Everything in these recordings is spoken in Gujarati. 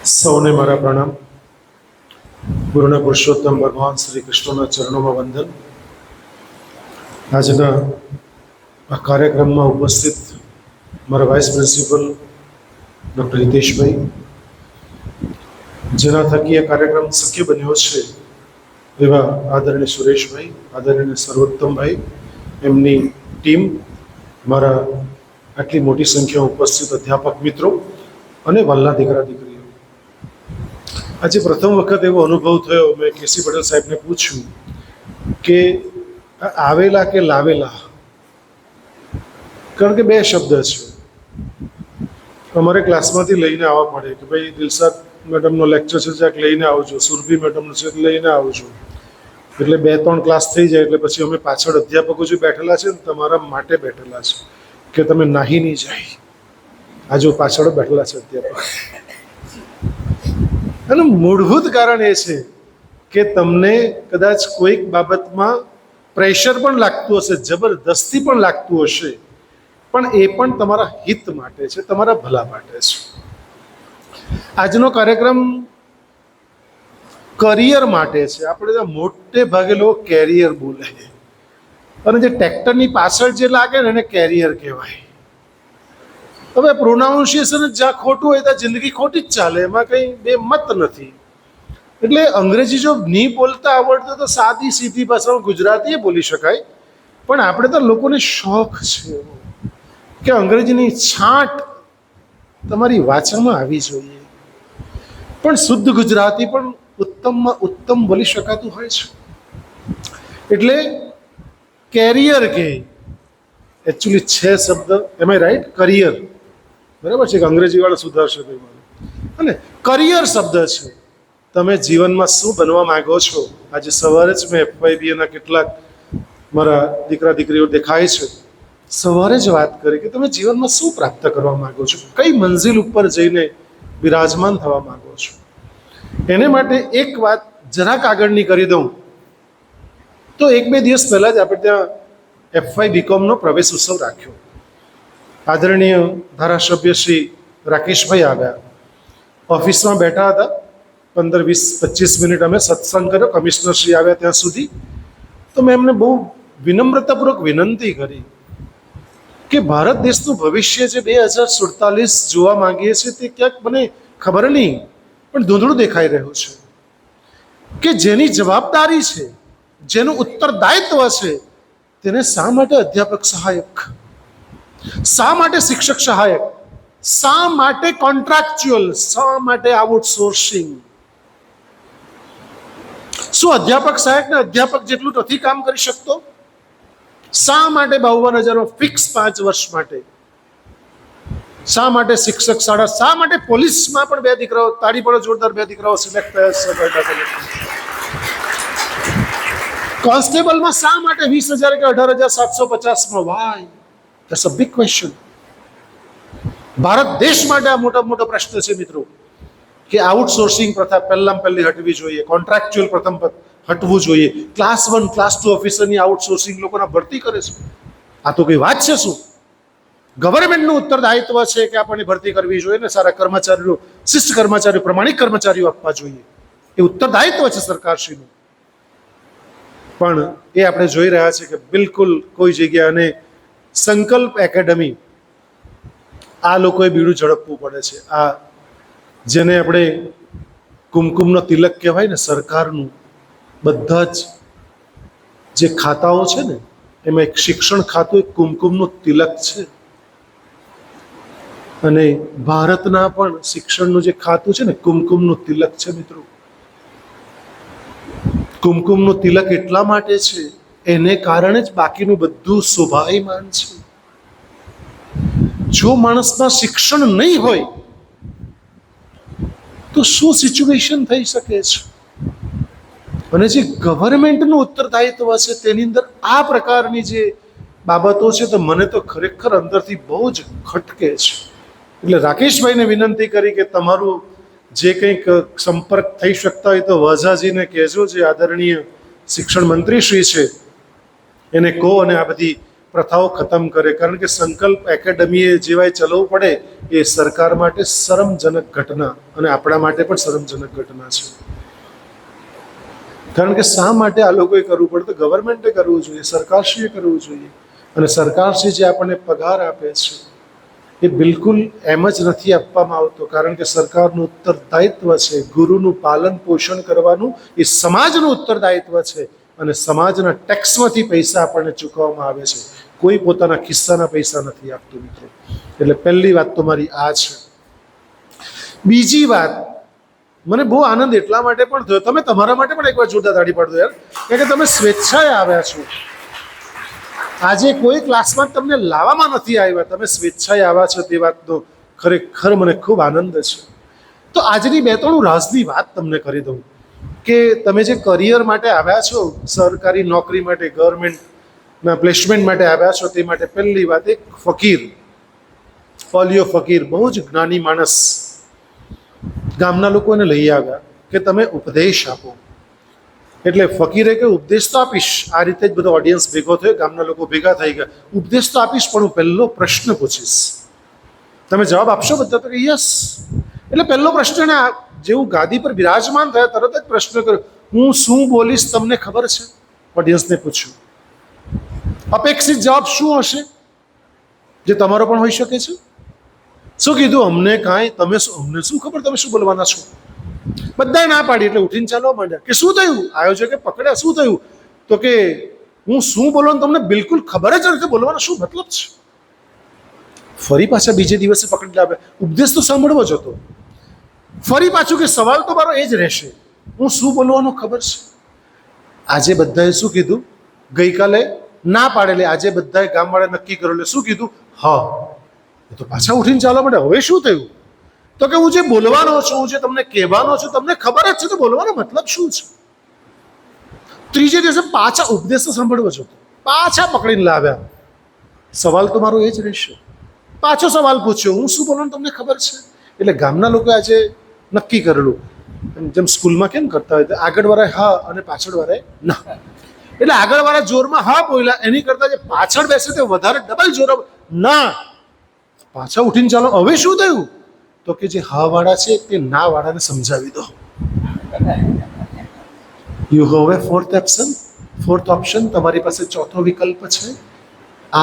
સૌને મારા પ્રણામ. પૂર્ણ પુરુષોત્તમ ભગવાન શ્રી કૃષ્ણના ચરણોમાં વંદન. આજના આ કાર્યક્રમમાં ઉપસ્થિત મારા વાઇસ પ્રિન્સિપલ ડૉક્ટર હિતેશભાઈ, જેના થકી આ કાર્યક્રમ શક્ય બન્યો છે, એવા આદરણીય સુરેશભાઈ, આદરણીય સર્વોત્તમભાઈ, એમની ટીમ, મારા આટલી મોટી સંખ્યામાં ઉપસ્થિત અધ્યાપક મિત્રો અને વહાલા દીકરા દીકરીઓ. આજે પ્રથમ વખત એવો અનુભવ થયો, મેં કેસી પટેલ સાહેબને પૂછ્યું કે આવેલા કે લાવેલા, કારણ કે બે શબ્દ છે. અમારે ક્લાસમાંથી લઈને આવવા પડે કે ભાઈ દિલશાદ મેડમનો લેક્ચર છે, જ્યાંક લઈને આવજો, સુરભી મેડમનો છે લઈને આવજો. એટલે 2-3 ક્લાસ થઈ જાય એટલે પછી અમે પાછળ અધ્યાપકો જે બેઠેલા છે ને, તમારા માટે બેઠેલા છે કે તમે નાહી નહીં જાય. આજે પાછળ બેઠેલા છે અધ્યાપક. એનું મૂળભૂત કારણ એ છે કે તમને કદાચ કોઈક બાબતમાં પ્રેશર પણ લાગતું હશે, જબરદસ્તી પણ લાગતું હશે, પણ એ પણ તમારા હિત માટે છે, તમારા ભલા માટે છે. આજનો કાર્યક્રમ કરિયર માટે છે. આપણે મોટે ભાગે લોકો કેરિયર બોલે, અને જે ટ્રેક્ટરની પાછળ જે લાગે ને એને કેરિયર કહેવાય. હવે પ્રોનાઉન્સિએશન જ્યાં ખોટું હોય ત્યાં જિંદગી ખોટી જ ચાલે, એમાં કંઈ બે મત નથી. એટલે અંગ્રેજી જો નહીં બોલતા આવડતું તો સાદી સીધી ભાષામાં ગુજરાતી બોલી શકાય, પણ આપણે તો લોકોને શોખ છે કે અંગ્રેજીની છાંટ તમારી વાચામાં આવી જોઈએ, પણ શુદ્ધ ગુજરાતી પણ ઉત્તમમાં ઉત્તમ બોલી શકાતું હોય છે. એટલે કેરિયર કે એકચ્યુઅલી છે શબ્દ, એમ આઈ રાઈટ? કરિયર, બરાબર છે કે અંગ્રેજીવાળા સુધારશે ભાઈ મને. અને કરિયર શબ્દ છે. તમે જીવનમાં શું બનવા માંગો છો? આજે સવારે જ મેં FYBના કેટલાક મારા દીકરા દીકરીઓ દેખાય છે, સવારે જ વાત કરી કે તમે જીવનમાં શું પ્રાપ્ત કરવા માંગો છો, કઈ મંજિલ ઉપર જઈને બિરાજમાન થવા માંગો છો. એને માટે એક વાત જરાક આગળની કરી દઉં તો 1-2 દિવસ પહેલાં જ આપણે ત્યાં FY BComનો પ્રવેશ ઉત્સવ રાખ્યો. આદરણીય ધારાસભ્ય શ્રી રાકેશભાઈ આવ્યા, ઓફિસમાં બેઠા હતા. 15-20-25 મિનિટ અમે સત્સંગ કર્યો. કમિશનર શ્રી આવ્યા ત્યાં સુધી તો મેં એમને બહુ વિનમ્રતાપૂર્વક વિનંતી કરી કે ભારત દેશનું ભવિષ્ય જે 2047 જોવા માંગીએ છીએ તે ક્યાંક મને ખબર નહીં પણ ધૂંધળું દેખાઈ રહ્યું છે, કે જેની જવાબદારી છે, જેનું ઉત્તરદાયિત્વ છે, તેને શા માટે અધ્યાપક સહાયક, શા માટે શિક્ષક સહાયક, શા માટે કોન્ટ્રાક્ચ્યુઅલ, શા માટે આઉટસોર્સિંગ? શું અધ્યાપક સહાયકને અધ્યાપક જેટલું નથી કામ કરી શકતો? શા માટે 52,000 ફિક્સ 5 વર્ષ માટે? શા માટે શિક્ષક શાળા, શા માટે પોલીસમાં પણ 2 દીકરાઓ, તાળી પડો જોરદાર, 2 દીકરાઓ સિલેક્ટ થયા છે. કોન્સ્ટેબલમાં શા માટે 20,000 કે 18,750માં? Why? That's a big question. Bharat દેશ માટે આ મોટો પ્રશ્ન છે મિત્રો, કે આઉટસોર્સિંગ પ્રથા પહેલી હટવી જોઈએ, કોન્ટ્રાક્ચ્યુઅલ પ્રથમ હટવું જોઈએ. ક્લાસ 1 ક્લાસ 2 ઓફિસરની આઉટસોર્સિંગ લોકોના ભરતી કરે છે. આ તો કઈ વાત છે? શું ગવર્મેન્ટનું ઉત્તરદાયિત્વ છે કે આપણને ભરતી કરવી જોઈએ ને સારા કર્મચારીઓ, શિષ્ટ કર્મચારીઓ, પ્રમાણિક કર્મચારીઓ આપવા જોઈએ. એ ઉત્તરદાયિત્વ છે સરકારશ્રીનું. પણ એ આપણે જોઈ રહ્યા છે કે બિલકુલ કોઈ જગ્યાએ, અને સંકલ્પ એકેડમી, આ લોકોએ બીડું ઝડપવું પડે છે. આ જેને આપણે કુમકુમનો તિલક કહેવાય ને, સરકારનું બધા જ જે ખાતાઓ છે ને, એમાં એક શિક્ષણ ખાતું, એક કુમકુમનું તિલક છે. અને ભારતના પણ શિક્ષણનું જે ખાતું છે ને, કુમકુમનું તિલક છે મિત્રો. કુમકુમનું તિલક એટલા માટે છે, એને કારણે જ બાકીનું બધું શોભાયમાન છે. જો માણસમાં શિક્ષણ નહીં હોય તો શું સિચ્યુએશન થઈ શકે છે? અને જે ગવર્મેન્ટનું ઉત્તરદાયિત્વ છે તેની અંદર આ પ્રકારની જે બાબતો છે, તો મને તો ખરેખર અંદરથી બહુ જ ખટકે છે. એટલે રાકેશભાઈને વિનંતી કરી કે તમારું જે કંઈક સંપર્ક થઈ શકતા હોય તો વજાજીને કહેજો, જે આદરણીય શિક્ષણ મંત્રી શ્રી છે એને કહો, અને આ બધી પ્રથાઓ ખતમ કરે. કારણ કે સંકલ્પ એકેડમીએ જેવાય ચલાવવું પડે એ સરકાર માટે શરમજનક ઘટના અને આપણા માટે પણ શરમજનક ઘટના છે. કારણ કે શા માટે આ લોકોએ કરવું પડે? તો ગવર્મેન્ટે કરવું જોઈએ, સરકારશ્રીએ કરવું જોઈએ. અને સરકારશ્રી જે આપણને પગાર આપે છે એ બિલકુલ એમ જ નથી આપવામાં આવતો. કારણ કે સરકારનું ઉત્તરદાયિત્વ છે, ગુરુનું પાલન પોષણ કરવાનું એ સમાજનું ઉત્તરદાયિત્વ છે. અને સમાજના ટેક્સમાંથી પૈસા આપણને ચૂકવવામાં આવે છે, કોઈ પોતાના ખિસ્સાના પૈસા નથી આપતું મિત્રો. એટલે પહેલી વાત તો મારી આ છે. બીજી વાત, મને બહુ આનંદ એટલા માટે પણ થયો, તમે તમારા માટે પણ એકવાર જોરદાર તાળી પાડો યાર, કારણ કે તમે સ્વેચ્છાએ આવ્યા છો. આજે કોઈ ક્લાસમાં તમને લાવવામાં નથી આવ્યા, તમે સ્વેચ્છાએ આવ્યા છો, તે વાતનો ખરેખર મને ખૂબ આનંદ છે. તો આજની બે ત્રણ રાજની વાત તમને કરી દઉં કે તમે જે કરિયર માટે આવ્યા છો, સરકારી નોકરી માટે, ગવર્મેન્ટના પ્લેસમેન્ટ માટે આવ્યા છો, તે માટે પહેલી વાત, એક ફકીર, પોલિયો ફકીર, બહુ જ જ્ઞાની માણસ, ગામના લોકો એને લઈ આવ્યા કે તમે ઉપદેશ આપો. એટલે ફકીરે કે ઉપદેશ તો આપીશ. આ રીતે જ બધો ઓડિયન્સ ભેગો થયો, ગામના લોકો ભેગા થઈ ગયા. ઉપદેશ તો આપીશ, પણ હું પહેલો પ્રશ્ન પૂછીશ, તમે જવાબ આપશો બધા? તો કે યસ. એટલે પહેલો પ્રશ્ન, જેવું ગાદી પર બિરાજમાન થયા તરત જ પ્રશ્ન કર્યો, હું શું બોલીશ તમને ખબર છે? ઓડિયન્સને પૂછ્યું. અપેક્ષિત જવાબ શું હશે જે તમારો પણ હોઈ શકે છે? શું કીધું? અમને કાંઈ, તમે અમને શું ખબર તમે શું બોલવાના છો? બધાએ ના પાડી. એટલે ઉઠીને ચાલવા માંડ્યા કે શું થયું? આયોજકે પકડ્યા, શું થયું? તો કે હું શું બોલવાનું તમને બિલકુલ ખબર જ નથી, બોલવાનો શું મતલબ છે? ફરી પાછા બીજે દિવસે પકડી લાવ્યા. ઉપદેશ તો સાંભળવો જ હતો. ફરી પાછું કે સવાલ તો મારો એ જ રહેશે, હું શું બોલવાનું ખબર છે? આજે બધાએ શું કીધું? ગઈકાલે ના પાડેલી, આજે બધાએ ગામવાળા નક્કી કરેલું. શું કીધું? હા. તો પાછા ઉઠીને ચાલવા માંડ્યા. હવે શું થયું? તો કે હું જે બોલવાનો છું, હું જે તમને કહેવાનો છું, તમને ખબર જ છે, તો બોલવાનો મતલબ શું છે? ત્રીજે દિવસે પાછા ઉપદેશ તો સાંભળવો જ હતો, પાછા પકડીને લાવ્યા. સવાલ તો મારો એ જ રહેશે. પાછો સવાલ પૂછ્યો, હું શું બોલવાનું તમને ખબર છે? એટલે ગામના લોકો આજે નક્કી કરેલું, જેમ સ્કૂલમાં કેમ કરતા હોય, આગળવાળાએ હા અને પાછળવાળાએ ના. એટલે આગળવાળા જોરમાં હા બોલ્યા, એની કરતા જે પાછળ બેસે તે વધારે ડબલ જોર ના. પાછા ઉઠીને ચાલો. હવે શું થયું? તો કે જે હા વાળા છે તે ના વાળાને સમજાવી દો. You have a fourth option, તમારી પાસે ચોથો વિકલ્પ છે.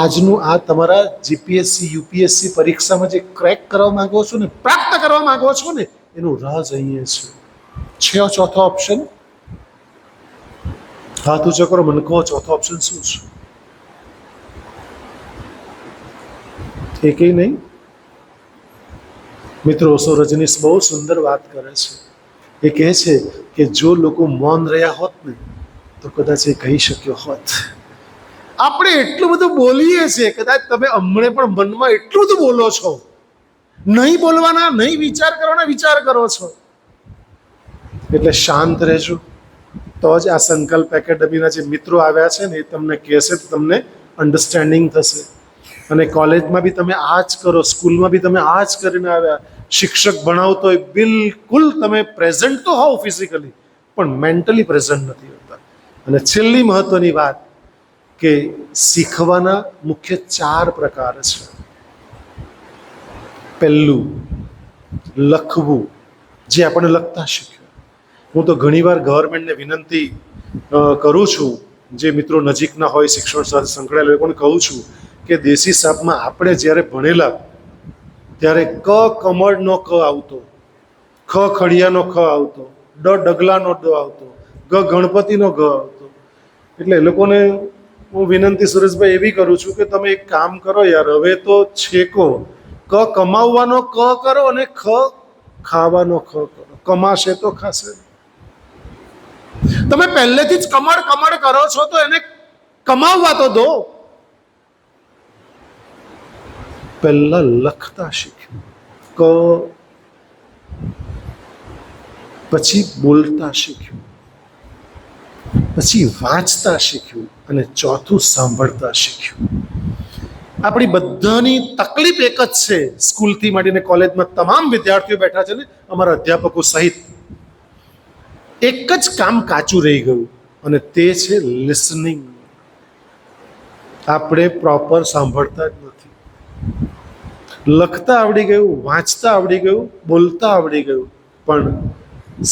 આજનું આ તમારા જીપીએસસી યુપીએસસી પરીક્ષામાં જે ક્રેક કરવા માંગો છો ને, પ્રાપ્ત કરવા માંગો છો ને, એનું રાજ અહીંયા છે. ચોથો ઓપ્શન? હાથ ઊંચો કરો, મને કહો ચોથો ઓપ્શન શું છે? એકેય નહીં મિત્રો. રજનીશ બહુ સુંદર વાત કરે છે. એ કહે છે કે જો લોકો મૌન રહ્યા હોત ને તો કદાચ એ કહી શક્યો હોત. આપણે એટલું બધું બોલીએ છીએ, કદાચ તમે હમણે પણ મનમાં એટલું બધું બોલો છો, નહીં બોલવાના, નહીં વિચાર કરવાના, વિચાર કરો છો. એટલે શાંત રહેજો, તો જ આ સંકલ્પ એકેડમીના જે મિત્રો આવ્યા છે ને એ તમને કહેશે, તમને અન્ડરસ્ટેન્ડિંગ થશે. અને કોલેજમાં બી તમે આ જ કરો, સ્કૂલમાં બી તમે આ જ કરીને આવ્યા. શિક્ષક ભણાવતો હોય, બિલકુલ તમે પ્રેઝન્ટ તો હોવ ફિઝિકલી, પણ મેન્ટલી પ્રેઝન્ટ નથી હોતા. અને છેલ્લી મહત્વની વાત કે શીખવાના મુખ્ય 4 પ્રકાર છે. પહેલું, લખવું, જે આપણે લખતા શીખ્યું. હું તો ઘણીવાર ગવર્મેન્ટને વિનંતી કરું છું, જે મિત્રો નજીકના હોય, શિક્ષણ સાથે સંકળાયેલા હોય, પણ કહું છું કે દેશી સાહેબમાં આપણે જ્યારે ભણેલા ત્યારે ક કમળનો ક આવતો, ખ ખડિયાનો ખ આવતો, ડ ડગલાનો ડ આવતો, ગ ગણપતિનો ગ આવતો. એટલે એ લોકોને હું વિનંતી સુરેશભાઈ એવી કરું છું કે તમે એક કામ કરો યાર, હવે તો છેકો, ક કમાવવાનો ક કરો અને ખ ખાવાનો ખ કરો. કમાશે તો ખાશે. તમે પહેલેથી જ કમળ કમળ કરો છો તો એને કમાવવા તો દો. પહેલા લખતા શીખ્યું, ક, પછી બોલતા શીખ્યું, પછી વાંચતા શીખ્યું, અને ચોથું સાંભળતા શીખ્યું. આપણી બધાની તકલીફ એક જ છે. સ્કૂલથી માંડીને કોલેજમાં તમામ વિદ્યાર્થીઓ બેઠા છે ને, અમારા અધ્યાપકો સહિત, એક જ કામ કાચું રહી ગયું, અને તે છે લિસનિંગ. આપણે પ્રોપર સાંભળતા જ નથી. લખતા આવડી ગયું, વાંચતા આવડી ગયું, બોલતા આવડી ગયું, પણ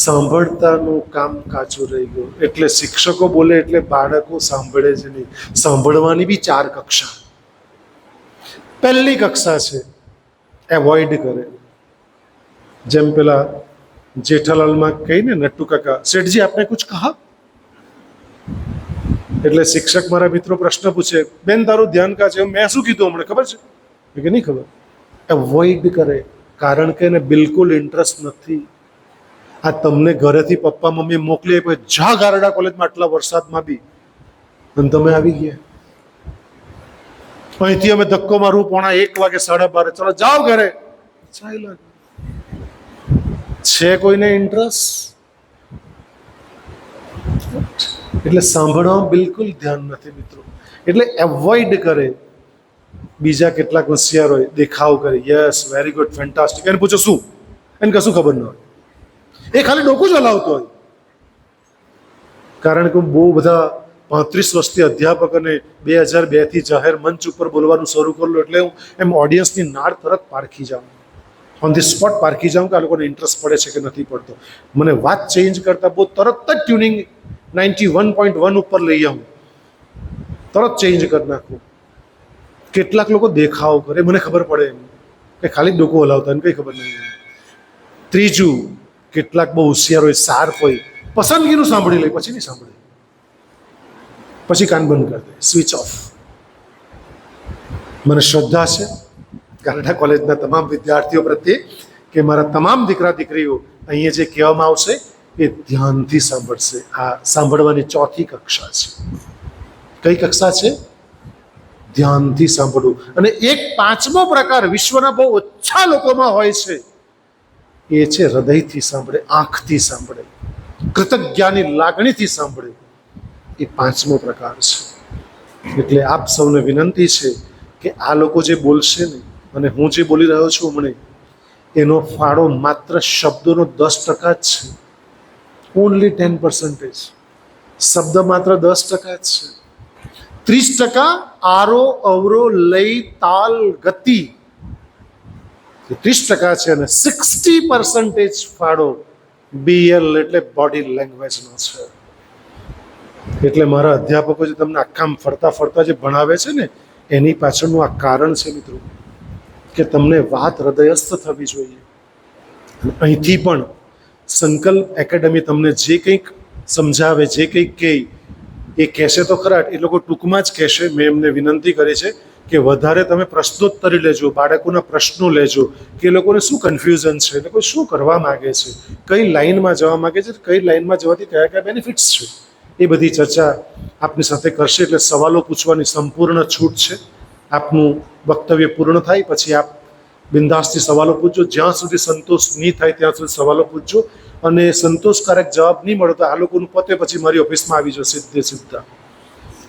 સાંભળતાનું કામ કાચું રહી ગયું. એટલે શિક્ષકો બોલે એટલે બાળકો સાંભળે જ નહીં. સાંભળવાની બી 4 કક્ષા. પહેલી કક્ષા છે એવોઇડ કરે. જેમ પેલા જેઠાલાલમાં કહીને નટ્ટુ કાકા, શેઠજી આપને કુછ કહા? એટલે શિક્ષક મારા મિત્રો પ્રશ્ન પૂછે, બેન તારું ધ્યાન કા છે? મેં શું કીધું હમણાં ખબર છે? કે નહીં ખબર. એવોઇડ કરે, કારણ કે એને બિલકુલ ઇન્ટરેસ્ટ નથી. આ તમને ઘરેથી પપ્પા મમ્મી મોકલી આપે, જા ગારડા કોલેજમાં આટલા વરસાદમાં બી, અને તમે આવી ગયા. અહીંથી અમે ધક્કો મારું 1:45 વાગે 12:30, ચલો જાઓ ઘરે. ચાલ્યા છે કોઈને ઇન્ટરેસ્ટ? એટલે સાંભળવામાં બિલકુલ ધ્યાન નથી મિત્રો. એટલે એવોઇડ કરે. બીજા કેટલાક હોશિયાર હોય, દેખાવ કરે, યસ વેરી ગુડ ફેન્ટાસ્ટિક. એને પૂછો શું? એને કશું ખબર ન હોય, એ ખાલી ડોકું જ હલાવતો હોય. કારણ કે બહુ બધા 35 વર્ષથી અધ્યાપક અને 2002થી જાહેર મંચ ઉપર બોલવાનું શરૂ કરેલું, એટલે હું એમ ઓડિયન્સની નાળ તરત પારખી જાઉં, ઓન ધી સ્પોટ પારખી જાઉં કે આ લોકોને ઇન્ટરેસ્ટ પડે છે કે નથી પડતો. મને વાત ચેન્જ કરતા બહુ તરત જ ટ્યુનિંગ 91.1 ઉપર લઈ આવું, તરત ચેન્જ કરી નાખું. કેટલાક લોકો દેખાવ કરે, મને ખબર પડે એમ કે ખાલી ડોકું હલાવતા, એને કંઈ ખબર નહીં. ત્રીજું, કેટલાક બહુ હોશિયાર હોય, શાર્પ હોય, પસંદગીનું સાંભળી લે, પછી નહીં સાંભળે, પછી કાન બંધ કરી દે, સ્વિચ ઓફ. મને શ્રદ્ધા છે ગારડા કોલેજના તમામ વિદ્યાર્થીઓ પ્રત્યે કે મારા તમામ દીકરા દીકરીઓ અહીંયા જે કહેવામાં આવશે એ ધ્યાનથી સાંભળશે. આ સાંભળવાની 4થી કક્ષા છે. કઈ કક્ષા છે? ધ્યાનથી સાંભળવું. અને એક 5મો પ્રકાર વિશ્વના બહુ ઓછા લોકોમાં હોય છે, એ છે હૃદયથી સાંભળે, આંખથી સાંભળે, કૃતજ્ઞાની લાગણીથી સાંભળે. એ 5મો પ્રકાર છે. એટલે આપ સૌને વિનંતી છે કે આ લોકો જે બોલશે ને, અને હું જે બોલી રહ્યો છું હમણે, એનો ફાળો માત્ર શબ્દોનો 10% જ છે. ઓનલી 10%. શબ્દ માત્ર 10% જ છે. 30% આરો અવરો લય તાલ ગતિ 30% છે, અને 60% ફાળો BL એટલે બોડી લેંગ્વેજનો છે. એટલે મારા અધ્યાપકો જે તમને આખામ ફરતા ફરતા જે ભણાવે છે ને, એની પાછળનું આ કારણ છે મિત્રો, કે તમને વાત હૃદયસ્થ થવી જોઈએ. અને અહીંથી પણ સંકલ્પ એકેડમી તમને જે કંઈક સમજાવે, જે કંઈક કહે, એ કહેશે તો ખરા, એ લોકો ટૂંકમાં જ કહેશે. મેં એમને વિનંતી કરી છે કે વધારે તમે પ્રશ્નોત્તરી લેજો, બાળકોના પ્રશ્નો લેજો, કે એ લોકોને શું કન્ફ્યુઝન છે, એ લોકો શું કરવા માગે છે, કઈ લાઈનમાં જવા માગે છે, કઈ લાઈનમાં જવાથી કયા કયા બેનિફિટ્સ છે, એ બધી ચર્ચા આપની સાથે કરશે. એટલે સવાલો પૂછવાની સંપૂર્ણ છૂટ છે. આપનું વક્તવ્ય પૂર્ણ થાય પછી આપ બિંદાસથી સવાલો પૂછજો. જ્યાં સુધી સંતોષ નહીં થાય ત્યાં સુધી સવાલો પૂછજો, અને સંતોષકારક જવાબ નહીં મળે તો આ લોકોનું પતે પછી મારી ઓફિસમાં આવી જાઓ સીધા.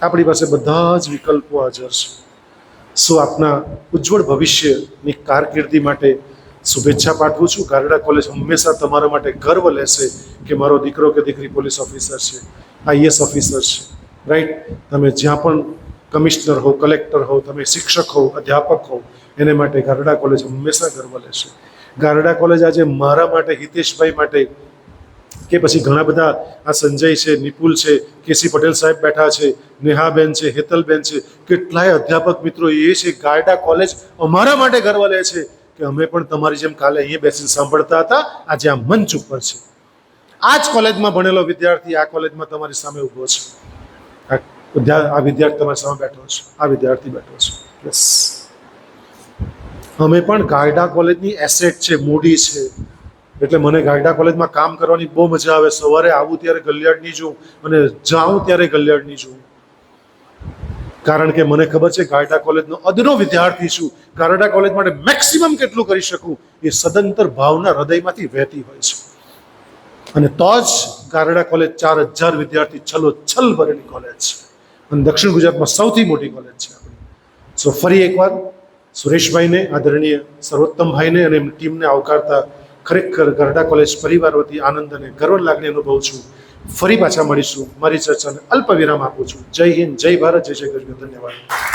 આપણી પાસે બધા જ વિકલ્પો હાજર છે. સો આપના ઉજ્જવળ ભવિષ્યની કારકિર્દી માટે શુભેચ્છા પાઠવું છું. ગારડા કોલેજ હંમેશા તમારા માટે ગર્વ લેશે કે મારો દીકરો કે દીકરી પોલીસ ઓફિસર છે, IAS ઓફિસર છે, રાઈટ. તમે જ્યાં પણ કમિશનર હો, કલેક્ટર હો, તમે શિક્ષક હો, અધ્યાપક હો, એને માટે ગારડા કોલેજ હંમેશા ગર્વ લેશે. ગારડા કોલેજ આજે મારા માટે, હિતેશભાઈ માટે, કે પછી ઘણા બધા આ સંજય છે, નિપુલ છે, કેસી પટેલ સાહેબ બેઠા છે, નેહાબેન છે, હેતલબેન છે, કેટલાય અધ્યાપક મિત્રો એ છે, ગારડા કોલેજ અમારા માટે ગર્વ લે છે કે અમે પણ તમારી જેમ કાલે અહીંયા બેસીને સાંભળતા હતા, આજે આ મંચ ઉપર છે. આ જ કોલેજમાં ભણેલો વિદ્યાર્થી આ કોલેજમાં તમારી સામે ઊભો છે. આ વિદ્યાર્થી તમારી સામે બેઠો છે, આ વિદ્યાર્થી બેઠો છે. યસ, અમે પણ ગારડા કોલેજની એસેટ છે, મૂડી છે. એટલે મને ગારડા કોલેજમાં કામ કરવાની બહુ મજા આવે. સવારે આવું ત્યારે ગલિયાડની જોઉં અને જાઉં ત્યારે ગલિયાડની જોઉં, કારણ કે મને ખબર છે ગારડા કોલેજનો અદનો વિદ્યાર્થી છું. ગારડા કોલેજ માટે મેક્સિમમ કેટલું કરી શકું એ સદંતર ભાવના હૃદયમાંથી વહેતી હોય છે. અને તો જ ગારડા કોલેજ 4000 વિદ્યાર્થી છલ ભરેલી કોલેજ છે, અને દક્ષિણ ગુજરાતમાં સૌથી મોટી કોલેજ છે આપણી. સો ફરી એકવાર સુરેશભાઈને, આદરણીય સર્વોત્તમભાઈને અને એમની ટીમને આવકારતા ખરેખર ગારડા કોલેજ પરિવાર વતી આનંદ અને ગર્વ લાગણી અનુભવું છું. ફરી પાછા મળીશું. મારી ચર્ચાને અલ્પ વિરામ આપું છું. જય હિન્દ, જય ભારત, જય જય ગરવી. ધન્યવાદ.